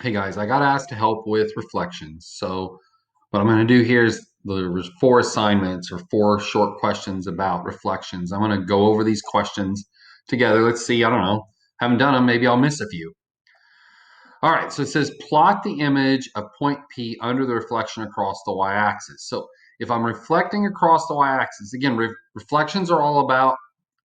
Hey guys, I got asked to help with reflections. So what I'm going to do here is there's 4 assignments or 4 short questions about reflections. I'm going to go over these questions together. Let's see, I don't know. Haven't done them, maybe I'll miss a few. All right, so it says plot the image of point P under the reflection across the y-axis. So if I'm reflecting across the y-axis, again, reflections are all about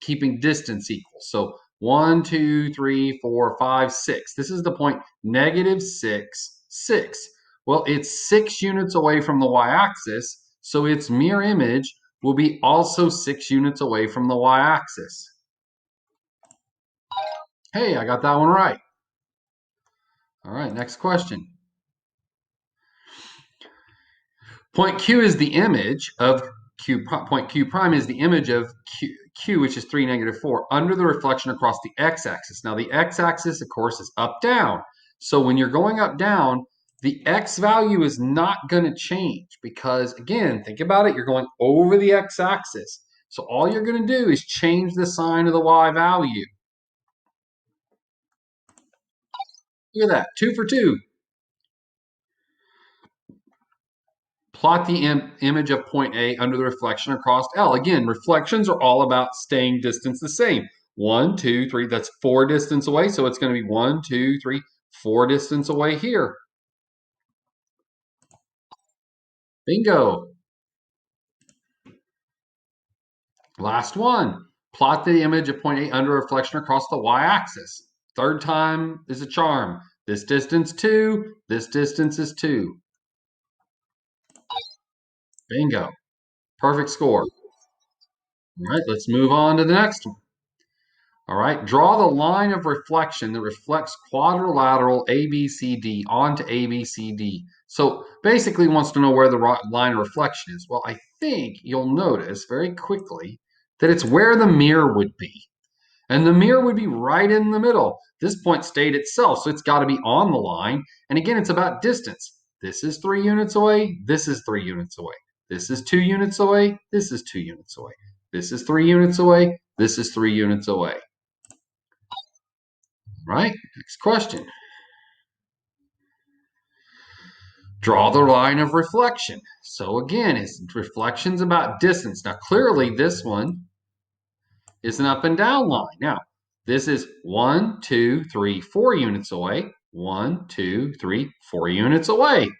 keeping distance equal. So 1, 2, 3, 4, 5, 6. This is the point -6, 6. Well, it's 6 units away from the y-axis, so its mirror image will be also 6 units away from the y-axis. Hey, I got that one right. All right, next question. Point Q is the image of point Q prime is the image of Q, which is 3, -4, under the reflection across the x-axis. Now the x-axis, of course, is up, down. So when you're going up, down, the x value is not going to change because, again, think about it, you're going over the x-axis. So all you're going to do is change the sign of the y value. Look at that, 2 for 2. Plot the image of point A under the reflection across L. Again, reflections are all about staying distance the same. 1, 2, 3, that's 4 distance away, so it's going to be 1, 2, 3, 4 distance away here. Bingo. Last one. Plot the image of point A under reflection across the y-axis. Third time is a charm. This distance 2, this distance is 2. Bingo. Perfect score. All right, let's move on to the next one. All right, draw the line of reflection that reflects quadrilateral ABCD onto ABCD. So basically wants to know where the line of reflection is. Well, I think you'll notice very quickly that it's where the mirror would be. And the mirror would be right in the middle. This point stayed itself, so it's got to be on the line. And again, it's about distance. This is 3 units away. This is 3 units away. This is 2 units away. This is 2 units away. This is 3 units away. This is 3 units away. Right? Next question. Draw the line of reflection. So again, it's reflections about distance. Now clearly this one is an up and down line. Now, this is 1, 2, 3, 4 units away. 1, 2, 3, 4 units away.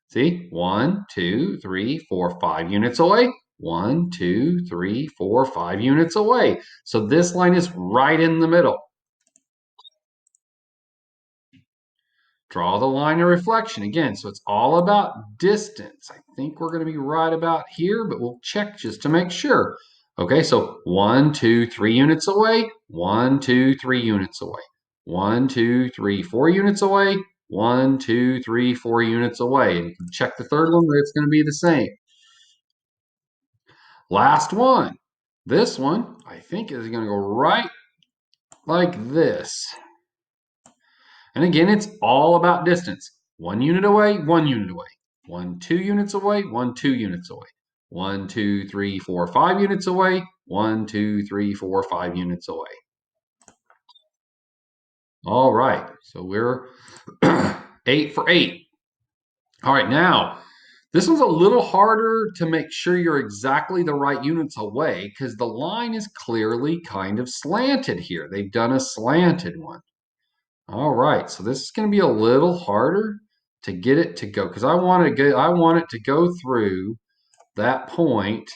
See? 1, 2, 3, 4, 5 units away. 1, 2, 3, 4, 5 units away. So this line is right in the middle. Draw the line of reflection again. So it's all about distance. I think we're going to be right about here, but we'll check just to make sure. Okay, so 1, 2, 3 units away, 1, 2, 3 units away, 1, 2, 3, 4 units away, 1, 2, 3, 4 units away. And you can check the third one, but it's going to be the same. Last one. This one, I think, is going to go right like this. And again, it's all about distance. 1 unit away, 1 unit away. 1, 2 units away, 1, 2 units away. 1, 2, 3, 4, 5 units away. 1, 2, 3, 4, 5 units away. All right, so we're 8 for 8. All right, now this one's a little harder to make sure you're exactly the right units away because the line is clearly kind of slanted here. They've done a slanted one. All right, so this is going to be a little harder to get it to go because I want it to go through that point.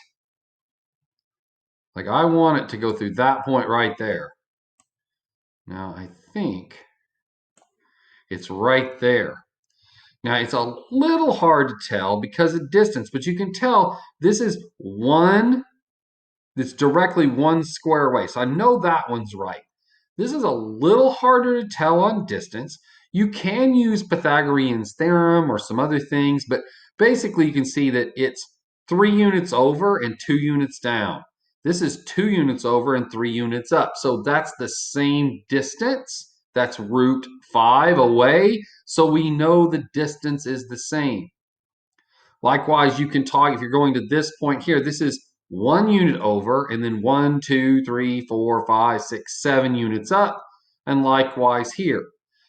Like I want it to go through that point right there. Now I think it's right there. Now it's a little hard to tell because of distance, but you can tell this is one that's directly 1 square away. So I know that one's right. This is a little harder to tell on distance. You can use Pythagorean's theorem or some other things, but basically you can see that it's 3 units over and 2 units down. This is 2 units over and 3 units up. So that's the same distance. That's root 5 away. So we know the distance is the same. Likewise, you can talk if you're going to this point here. This is 1 unit over, and then 1, 2, 3, 4, 5, 6, 7 units up, and likewise here.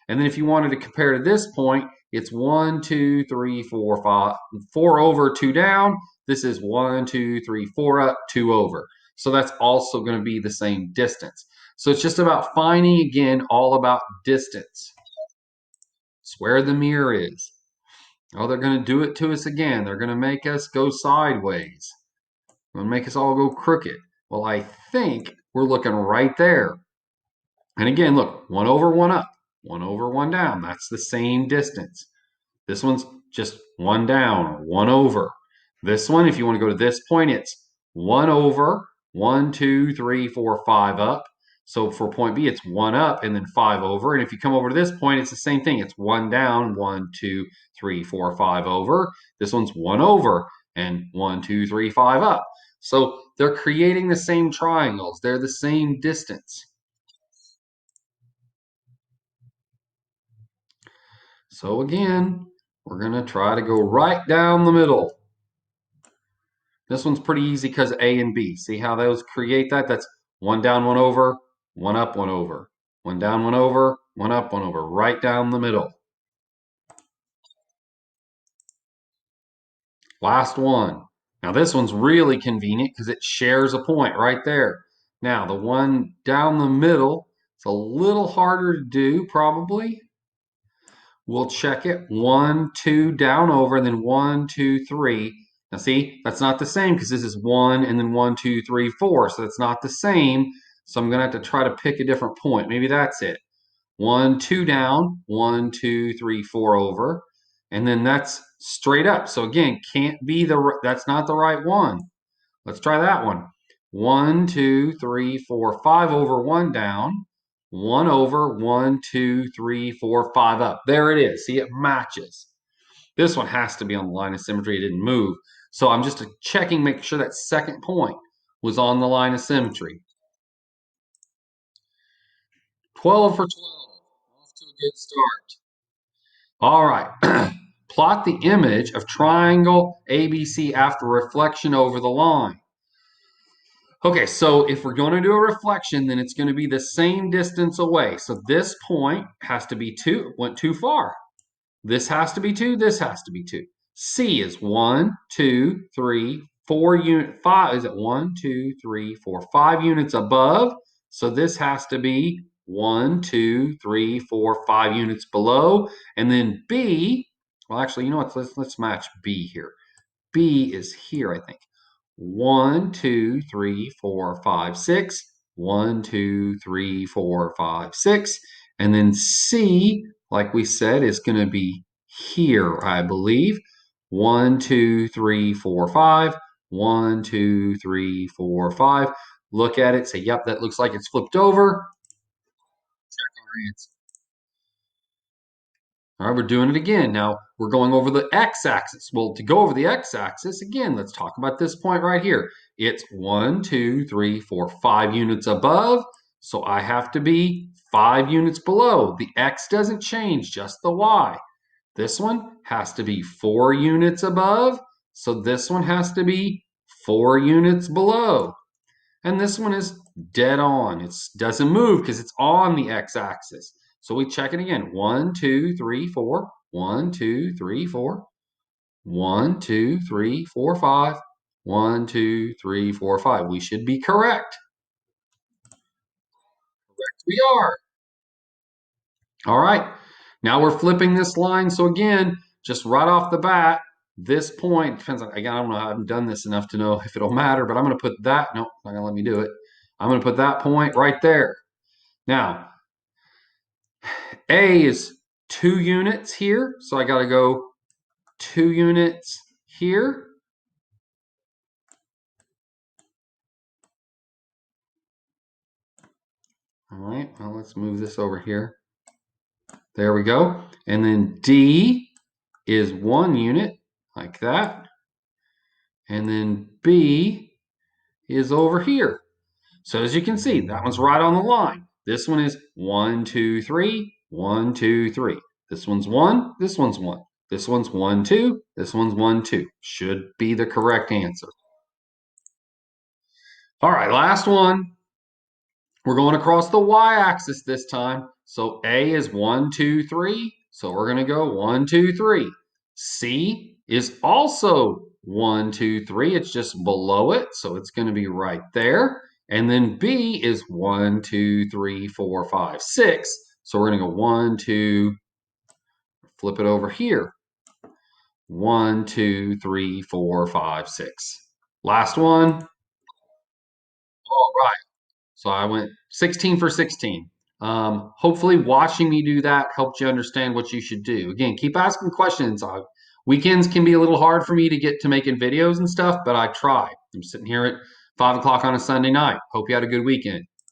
And then if you wanted to compare to this point, it's 1, 2, 3, 4, 5, 4 over, 2 down. This is 1, 2, 3, 4 up, 2 over. So that's also going to be the same distance. So it's just about finding, again, all about distance. It's where the mirror is. Oh, they're going to do it to us again. They're going to make us go sideways. They're going to make us all go crooked. Well, I think we're looking right there. And again, look, 1 over, 1 up, 1 over, 1 down. That's the same distance. This one's just 1 down or 1 over. This one, if you want to go to this point, it's 1 over, 1, 2, 3, 4, 5 up. So for point B, it's 1 up and then 5 over. And if you come over to this point, it's the same thing. It's 1 down, 1, 2, 3, 4, 5 over. This one's 1 over and 1, 2, 3, 5 up. So they're creating the same triangles. They're the same distance. So again, we're going to try to go right down the middle. This one's pretty easy because A and B. See how those create that? That's 1 down, 1 over, 1 up, 1 over. 1 down, 1 over, 1 up, 1 over. Right down the middle. Last one. Now this one's really convenient because it shares a point right there. Now the one down the middle, it's a little harder to do probably. We'll check it. 1, 2 down over, and then 1, 2, 3. Now see, that's not the same because this is 1 and then 1, 2, 3, 4. So that's not the same. So I'm going to have to try to pick a different point. Maybe that's it. 1, 2 down, 1, 2, 3, 4 over. And then that's straight up. So again, can't be that's not the right one. Let's try that one. 1, 2, 3, 4, 5 over, 1 down. 1 over, 1, 2, 3, 4, 5 up. There it is. See, it matches. This one has to be on the line of symmetry. It didn't move. So I'm just checking, making sure that second point was on the line of symmetry. 12 for 12. Off to a good start. All right. Plot the image of triangle ABC after reflection over the line. Okay, so if we're going to do a reflection, then it's going to be the same distance away. So this point has to be 2, went too far. This has to be 2, this has to be 2. C is 1, 2, 3, 4 unit 5. Is it 1, 2, 3, 4, 5 units above? So this has to be 1, 2, 3, 4, 5 units below. And then B, well, actually, you know what? Let's match B here. B is here, I think. 1, 2, 3, 4, 5, 6. 1, 2, 3, 4, 5, 6. And then C, like we said, is going to be here, I believe. 1, 2, 3, 4, 5. 1, 2, 3, 4, 5. Look at it, say, yep, that looks like it's flipped over. Check our answer. All right, we're doing it again. Now we're going over the x-axis. Well, to go over the x-axis, again, let's talk about this point right here. It's 1, 2, 3, 4, 5 units above. So I have to be 5 units below. The x doesn't change, just the y. This one has to be 4 units above. So this one has to be 4 units below. And this one is dead on. It doesn't move because it's on the x-axis. So we check it again. 1, 2, 3, 4. 1, 2, 3, 4. 1, 2, 3, 4, 5. 1, 2, 3, 4, 5. We should be correct. Correct we are. All right. Now we're flipping this line. So again, just right off the bat, this point depends on, again, I don't know, I haven't done this enough to know if it'll matter, but I'm going to put that, no, not going to let me do it. I'm going to put that point right there. Now, A is 2 units here, so I got to go 2 units here. All right, well, let's move this over here. There we go. And then D is 1 unit, like that. And then B is over here. So as you can see, that one's right on the line. This one is 1, 2, 3, 1, 2, 3. This one's 1, this one's 1. This one's 1, 2, this one's 1, 2. Should be the correct answer. All right, last one. We're going across the y-axis this time. So A is 1, 2, 3. So we're going to go 1, 2, 3. C is also 1, 2, 3. It's just below it. So it's going to be right there. And then B is 1, 2, 3, 4, 5, 6. So we're going to go 1, 2, flip it over here. 1, 2, 3, 4, 5, 6. Last one. All right. So I went 16 for 16. Hopefully, watching me do that helped you understand what you should do. Again, keep asking questions. Weekends can be a little hard for me to get to making videos and stuff, but I try. I'm sitting here at 5 o'clock on a Sunday night. Hope you had a good weekend.